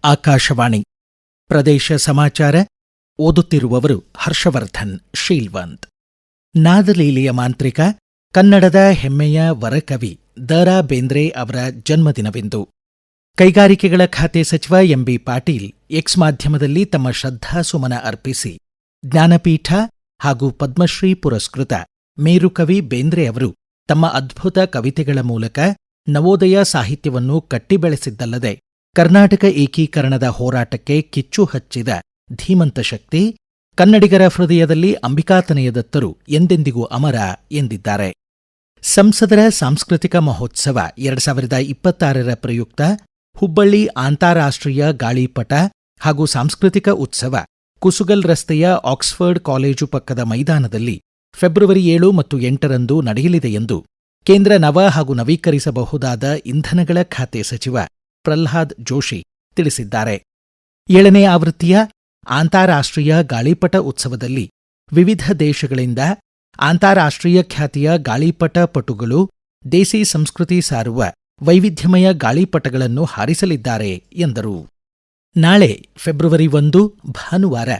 ಆಕಾಶವಾಣಿ ಪ್ರದೇಶ ಸಮಾಚಾರ ಓದುತ್ತಿರುವವರು ಹರ್ಷವರ್ಧನ್ ಶೀಲ್ವಂತ್. ನಾದಲೀಲೆಯ ಮಾಂತ್ರಿಕ, ಕನ್ನಡದ ಹೆಮ್ಮೆಯ ವರಕವಿ ದ.ರಾ. ಬೇಂದ್ರೆ ಅವರ ಜನ್ಮದಿನವಿಂದು. ಕೈಗಾರಿಕೆಗಳ ಖಾತೆ ಸಚಿವ ಎಂಬಿ ಪಾಟೀಲ್ ಎಕ್ಸ್ ಮಾಧ್ಯಮದಲ್ಲಿ ತಮ್ಮ ಶ್ರದ್ಧಾಸುಮನ ಅರ್ಪಿಸಿ, ಜ್ಞಾನಪೀಠ ಹಾಗೂ ಪದ್ಮಶ್ರೀ ಪುರಸ್ಕೃತ ಮೇರುಕವಿ ಬೇಂದ್ರೆ ಅವರು ತಮ್ಮ ಅದ್ಭುತ ಕವಿತೆಗಳ ಮೂಲಕ ನವೋದಯ ಸಾಹಿತ್ಯವನ್ನು ಕಟ್ಟಿಬೆಳೆಸಿದ್ದಲ್ಲದೆ ಕರ್ನಾಟಕ ಏಕೀಕರಣದ ಹೋರಾಟಕ್ಕೆ ಕಿಚ್ಚು ಹಚ್ಚಿದ ಧೀಮಂತ ಶಕ್ತಿ, ಕನ್ನಡಿಗರ ಹೃದಯದಲ್ಲಿ ಅಂಬಿಕಾತನಯದತ್ತರು ಎಂದೆಂದಿಗೂ ಅಮರ ಎಂದಿದ್ದಾರೆ. ಸಂಸದರ ಸಾಂಸ್ಕೃತಿಕ ಮಹೋತ್ಸವ 2026ರ ಪ್ರಯುಕ್ತ ಹುಬ್ಬಳ್ಳಿ ಅಂತಾರಾಷ್ಟ್ರೀಯ ಗಾಳಿಪಟ ಹಾಗೂ ಸಾಂಸ್ಕೃತಿಕ ಉತ್ಸವ ಕುಸುಗಲ್ ರಸ್ತೆಯ ಆಕ್ಸ್ಫರ್ಡ್ ಕಾಲೇಜು ಪಕ್ಕದ ಮೈದಾನದಲ್ಲಿ ಫೆಬ್ರವರಿ 7 ಮತ್ತು 8ರಂದು ನಡೆಯಲಿದೆ ಎಂದು ಕೇಂದ್ರ ನವ ಹಾಗೂ ನವೀಕರಿಸಬಹುದಾದ ಇಂಧನಗಳ ಖಾತೆ ಸಚಿವ ಪ್ರಹ್ಲಾದ್ ಜೋಶಿ ತಿಳಿಸಿದ್ದಾರೆ. 7ನೇ ಆವೃತ್ತಿಯ ಅಂತಾರಾಷ್ಟ್ರೀಯ ಗಾಳಿಪಟ ಉತ್ಸವದಲ್ಲಿ ವಿವಿಧ ದೇಶಗಳಿಂದ ಅಂತಾರಾಷ್ಟ್ರೀಯ ಖ್ಯಾತಿಯ ಗಾಳಿಪಟ ಪಟುಗಳು ದೇಸಿ ಸಂಸ್ಕೃತಿ ಸಾರುವ ವೈವಿಧ್ಯಮಯ ಗಾಳಿಪಟಗಳನ್ನು ಹಾರಿಸಲಿದ್ದಾರೆ ಎಂದರು. ನಾಳೆ ಫೆಬ್ರವರಿ 1 ಭಾನುವಾರ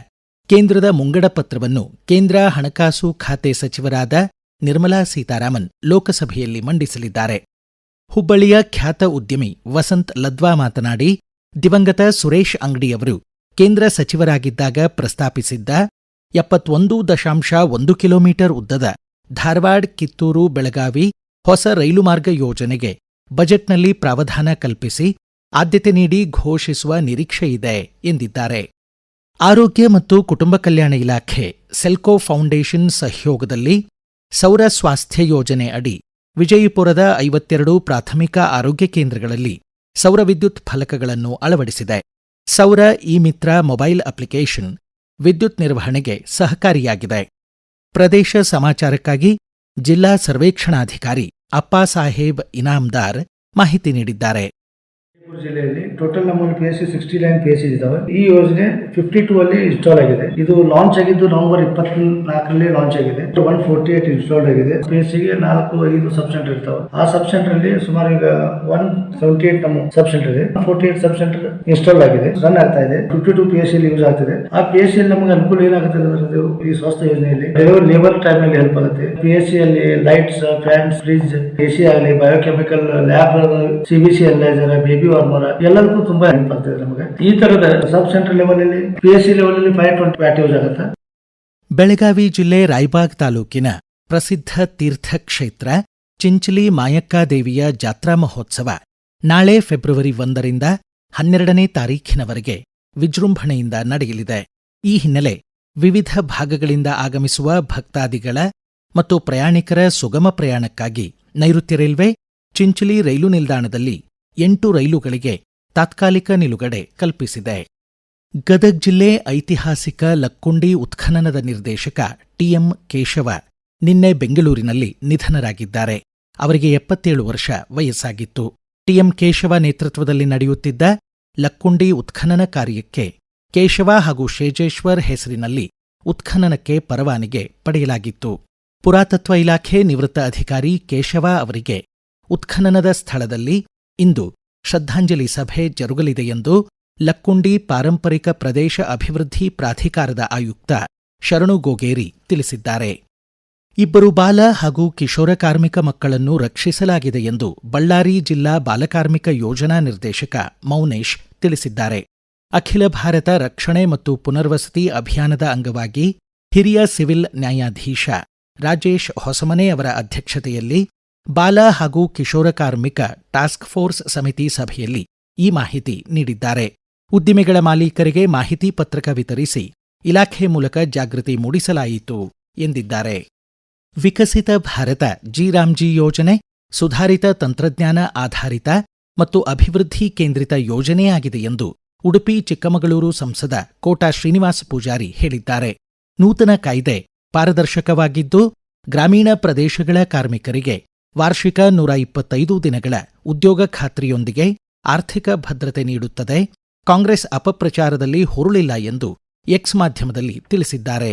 ಕೇಂದ್ರದ ಮುಂಗಡ ಪತ್ರವನ್ನು ಕೇಂದ್ರ ಹಣಕಾಸು ಖಾತೆ ಸಚಿವರಾದ ನಿರ್ಮಲಾ ಸೀತಾರಾಮನ್ ಲೋಕಸಭೆಯಲ್ಲಿ ಮಂಡಿಸಲಿದ್ದಾರೆ. ಹುಬ್ಬಳ್ಳಿಯ ಖ್ಯಾತ ಉದ್ಯಮಿ ವಸಂತ್ ಲದ್ವಾ ಮಾತನಾಡಿ, ದಿವಂಗತ ಸುರೇಶ್ ಅಂಗಡಿಯವರು ಕೇಂದ್ರ ಸಚಿವರಾಗಿದ್ದಾಗ ಪ್ರಸ್ತಾಪಿಸಿದ್ದ 71.1 ಕಿಲೋಮೀಟರ್ ಉದ್ದದ ಧಾರವಾಡ ಕಿತ್ತೂರು ಬೆಳಗಾವಿ ಹೊಸ ರೈಲು ಮಾರ್ಗ ಯೋಜನೆಗೆ ಬಜೆಟ್ನಲ್ಲಿ ಪ್ರಾವಧಾನ ಕಲ್ಪಿಸಿ ಆದ್ಯತೆ ನೀಡಿ ಘೋಷಿಸುವ ನಿರೀಕ್ಷೆಯಿದೆ ಎಂದಿದ್ದಾರೆ. ಆರೋಗ್ಯ ಮತ್ತು ಕುಟುಂಬ ಕಲ್ಯಾಣ ಇಲಾಖೆ ಸೆಲ್ಕೋ ಫೌಂಡೇಶನ್ ಸಹಯೋಗದಲ್ಲಿ ಸೌರ ಸ್ವಾಸ್ಥ್ಯ ಯೋಜನೆ ಅಡಿ ವಿಜಯಪುರದ 52 ಪ್ರಾಥಮಿಕ ಆರೋಗ್ಯ ಕೇಂದ್ರಗಳಲ್ಲಿ ಸೌರ ವಿದ್ಯುತ್ ಫಲಕಗಳನ್ನು ಅಳವಡಿಸಿದೆ. ಸೌರ ಇ-ಮಿತ್ರ ಮೊಬೈಲ್ ಅಪ್ಲಿಕೇಶನ್ ವಿದ್ಯುತ್ ನಿರ್ವಹಣೆಗೆ ಸಹಕಾರಿಯಾಗಿದೆ. ಪ್ರದೇಶ ಸಮಾಚಾರಕ್ಕಾಗಿ ಜಿಲ್ಲಾ ಸರ್ವೇಕ್ಷಣಾಧಿಕಾರಿ ಅಪ್ಪಾಸಾಹೇಬ್ ಇನಾಮದಾರ್ ಮಾಹಿತಿ ನೀಡಿದ್ದಾರೆ. ಜಿಲ್ಲೆಯಲ್ಲಿ ಟೋಟಲ್ ನಮ್ಮಲ್ಲಿ PSC 69 PSC ಇದಾವೆ. ಈ ಯೋಜನೆ 52 ಅಲ್ಲಿ ಇನ್ಸ್ಟಾಲ್ ಆಗಿದೆ. ಇದು ಲಾಂಚ್ ಆಗಿದ್ದು ನವೆಂಬರ್ 24ರಲ್ಲಿ ಲಾಂಚ್ ಆಗಿದೆ. 148 ಇನ್ಸ್ಟಾಲ್ ಆಗಿದೆ. PSCಗೆ 4-5 ಸಬ್ ಸೆಂಟರ್ ಇರ್ತಾವೆ. ಆ ಸಬ್ ಸೆಂಟರ್ ಅಲ್ಲಿ ಸುಮಾರು ಈಗ 178 ನಮ್ಮ ಸಬ್ ಸೆಂಟರ್ ಇದೆ. 48 ಸಬ್ ಸೆಂಟರ್ ಇನ್ಸ್ಟಾಲ್ ಆಗಿದೆ, ರನ್ ಆಗ್ತಾ ಇದೆ. 52 PSC ಅಲ್ಲಿ ಯೂಸ್ ಆಗ್ತಿದೆ. ಆ PSC ಅಲ್ಲಿ ನಮಗೆ ಅನುಕೂಲ ಏನಾಗುತ್ತೆ ಅಂದ್ರೆ ಈ ಸ್ವಸ್ಥ ಯೋಜನೆಯಲ್ಲಿ ಲೇಬರ್ ಟೈಮ್ ಅಲ್ಲಿ ಹೆಲ್ಪ್ ಆಗುತ್ತೆ. PSC ಅಲ್ಲಿ ಲೈಟ್ಸ್, ಫ್ಯಾನ್ಸ್, ಫ್ರಿಡ್ಜ್, AC ಆಗಲಿ, biochemical lab, CBC analyser, baby ಎಲ್ಲದಕ್ಕೂ ತುಂಬಾ ಹೆಲ್ಪ್ ಆಗ್ತದೆ ನಮಗೆ. ಈ ತರದ ಸಬ್ ಸೆಂಟರ್ ಲೆವೆಲ್ ಅಲ್ಲಿ PSC ಲೆವೆಲ್ ಅಲ್ಲಿ 520 ವ್ಯಾಟ್ ಯೂಸ್ ಆಗುತ್ತೆ. ಬೆಳಗಾವಿ ಜಿಲ್ಲೆ ರಾಯಬಾಗ್ ತಾಲೂಕಿನ ಪ್ರಸಿದ್ಧ ತೀರ್ಥಕ್ಷೇತ್ರ ಚಿಂಚಲಿ ಮಾಯಕ್ಕಾದೇವಿಯ ಜಾತ್ರಾ ಮಹೋತ್ಸವ ನಾಳೆ ಫೆಬ್ರವರಿ 1ರಿಂದ 12ನೇ ತಾರೀಖಿನವರೆಗೆ ವಿಜೃಂಭಣೆಯಿಂದ ನಡೆಯಲಿದೆ. ಈ ಹಿನ್ನೆಲೆ ವಿವಿಧ ಭಾಗಗಳಿಂದ ಆಗಮಿಸುವ ಭಕ್ತಾದಿಗಳ ಮತ್ತು ಪ್ರಯಾಣಿಕರ ಸುಗಮ ಪ್ರಯಾಣಕ್ಕಾಗಿ ನೈಋತ್ಯ ರೈಲ್ವೆ ಚಿಂಚಲಿ ರೈಲು ನಿಲ್ದಾಣದಲ್ಲಿ 8 ರೈಲುಗಳಿಗೆ ತಾತ್ಕಾಲಿಕ ನಿಲುಗಡೆ ಕಲ್ಪಿಸಿದೆ. ಗದಗ್ ಜಿಲ್ಲೆ ಐತಿಹಾಸಿಕ ಲಕ್ಕುಂಡಿ ಉತ್ಖನನದ ನಿರ್ದೇಶಕ TM ಕೇಶವ ನಿನ್ನೆ ಬೆಂಗಳೂರಿನಲ್ಲಿ ನಿಧನರಾಗಿದ್ದಾರೆ. ಅವರಿಗೆ 77 ವರ್ಷ ವಯಸ್ಸಾಗಿತ್ತು. TM ಕೇಶವ ನೇತೃತ್ವದಲ್ಲಿ ನಡೆಯುತ್ತಿದ್ದ ಲಕ್ಕುಂಡಿ ಉತ್ಖನನ ಕಾರ್ಯಕ್ಕೆ ಕೇಶವ ಹಾಗೂ ಶೇಜೇಶ್ವರ್ ಹೆಸರಿನಲ್ಲಿ ಉತ್ಖನನಕ್ಕೆ ಪರವಾನಗಿ ಪಡೆಯಲಾಗಿತ್ತು. ಪುರಾತತ್ವ ಇಲಾಖೆ ನಿವೃತ್ತ ಅಧಿಕಾರಿ ಕೇಶವ ಅವರಿಗೆ ಉತ್ಖನನದ ಸ್ಥಳದಲ್ಲಿ ಇಂದು ಶ್ರದ್ಧಾಂಜಲಿ ಸಭೆ ಜರುಗಲಿದೆ ಎಂದು ಲಕ್ಕುಂಡಿ ಪಾರಂಪರಿಕ ಪ್ರದೇಶ ಅಭಿವೃದ್ಧಿ ಪ್ರಾಧಿಕಾರದ ಆಯುಕ್ತ ಶರಣು ಗೋಗೇರಿ ತಿಳಿಸಿದ್ದಾರೆ. 2 ಬಾಲ ಹಾಗೂ ಕಿಶೋರ ಕಾರ್ಮಿಕ ಮಕ್ಕಳನ್ನು ರಕ್ಷಿಸಲಾಗಿದೆ ಎಂದು ಬಳ್ಳಾರಿ ಜಿಲ್ಲಾ ಬಾಲಕಾರ್ಮಿಕ ಯೋಜನಾ ನಿರ್ದೇಶಕ ಮೌನೇಶ್ ತಿಳಿಸಿದ್ದಾರೆ. ಅಖಿಲ ಭಾರತ ರಕ್ಷಣೆ ಮತ್ತು ಪುನರ್ವಸತಿ ಅಭಿಯಾನದ ಅಂಗವಾಗಿ ಹಿರಿಯ ಸಿವಿಲ್ ನ್ಯಾಯಾಧೀಶ ರಾಜೇಶ್ ಹೊಸಮನೆ ಅವರ ಅಧ್ಯಕ್ಷತೆಯಲ್ಲಿ ಬಾಲ ಹಾಗೂ ಕಿಶೋರ ಕಾರ್ಮಿಕ ಟಾಸ್ಕ್ ಫೋರ್ಸ್ ಸಮಿತಿ ಸಭೆಯಲ್ಲಿ ಈ ಮಾಹಿತಿ ನೀಡಿದ್ದಾರೆ. ಉದ್ದಿಮೆಗಳ ಮಾಲೀಕರಿಗೆ ಮಾಹಿತಿ ಪತ್ರಕ ವಿತರಿಸಿ ಇಲಾಖೆ ಮೂಲಕ ಜಾಗೃತಿ ಮೂಡಿಸಲಾಯಿತು ಎಂದಿದ್ದಾರೆ. ವಿಕಸಿತ ಭಾರತ ಜಿ-ರಾಮ್ಜಿ ಯೋಜನೆ ಸುಧಾರಿತ ತಂತ್ರಜ್ಞಾನ ಆಧಾರಿತ ಮತ್ತು ಅಭಿವೃದ್ಧಿ ಕೇಂದ್ರಿತ ಯೋಜನೆಯಾಗಿದೆ ಎಂದು ಉಡುಪಿ ಚಿಕ್ಕಮಗಳೂರು ಸಂಸದ ಕೋಟಾ ಶ್ರೀನಿವಾಸ ಪೂಜಾರಿ ಹೇಳಿದ್ದಾರೆ. ನೂತನ ಕಾಯ್ದೆ ಪಾರದರ್ಶಕವಾಗಿದ್ದು ಗ್ರಾಮೀಣ ಪ್ರದೇಶಗಳ ಕಾರ್ಮಿಕರಿಗೆ ವಾರ್ಷಿಕ 125 ದಿನಗಳ ಉದ್ಯೋಗ ಖಾತ್ರಿಯೊಂದಿಗೆ ಆರ್ಥಿಕ ಭದ್ರತೆ ನೀಡುತ್ತದೆ. ಕಾಂಗ್ರೆಸ್ ಅಪಪ್ರಚಾರದಲ್ಲಿ ಹುರುಳಿಲ್ಲ ಎಂದು ಎಕ್ಸ್ ಮಾಧ್ಯಮದಲ್ಲಿ ತಿಳಿಸಿದ್ದಾರೆ.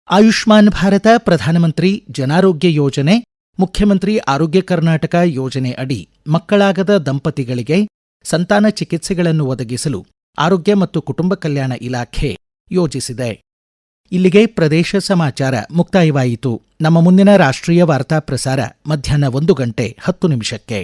ಆಯುಷ್ಮಾನ್ ಭಾರತ ಪ್ರಧಾನಮಂತ್ರಿ ಜನಾರೋಗ್ಯ ಯೋಜನೆ, ಮುಖ್ಯಮಂತ್ರಿ ಆರೋಗ್ಯ ಕರ್ನಾಟಕ ಯೋಜನೆ ಅಡಿ ಮಕ್ಕಳಾಗದ ದಂಪತಿಗಳಿಗೆ ಸಂತಾನ ಚಿಕಿತ್ಸೆಗಳನ್ನು ಒದಗಿಸಲು ಆರೋಗ್ಯ ಮತ್ತು ಕುಟುಂಬ ಕಲ್ಯಾಣ ಇಲಾಖೆ ಯೋಜಿಸಿದೆ. ಇಲ್ಲಿಗೆ ಪ್ರದೇಶ ಸಮಾಚಾರ ಮುಕ್ತಾಯವಾಯಿತು. ನಮ್ಮ ಮುಂದಿನ ರಾಷ್ಟ್ರೀಯ ವಾರ್ತಾ ಪ್ರಸಾರ ಮಧ್ಯಾಹ್ನ 1:10 ನಿಮಿಷಕ್ಕೆ.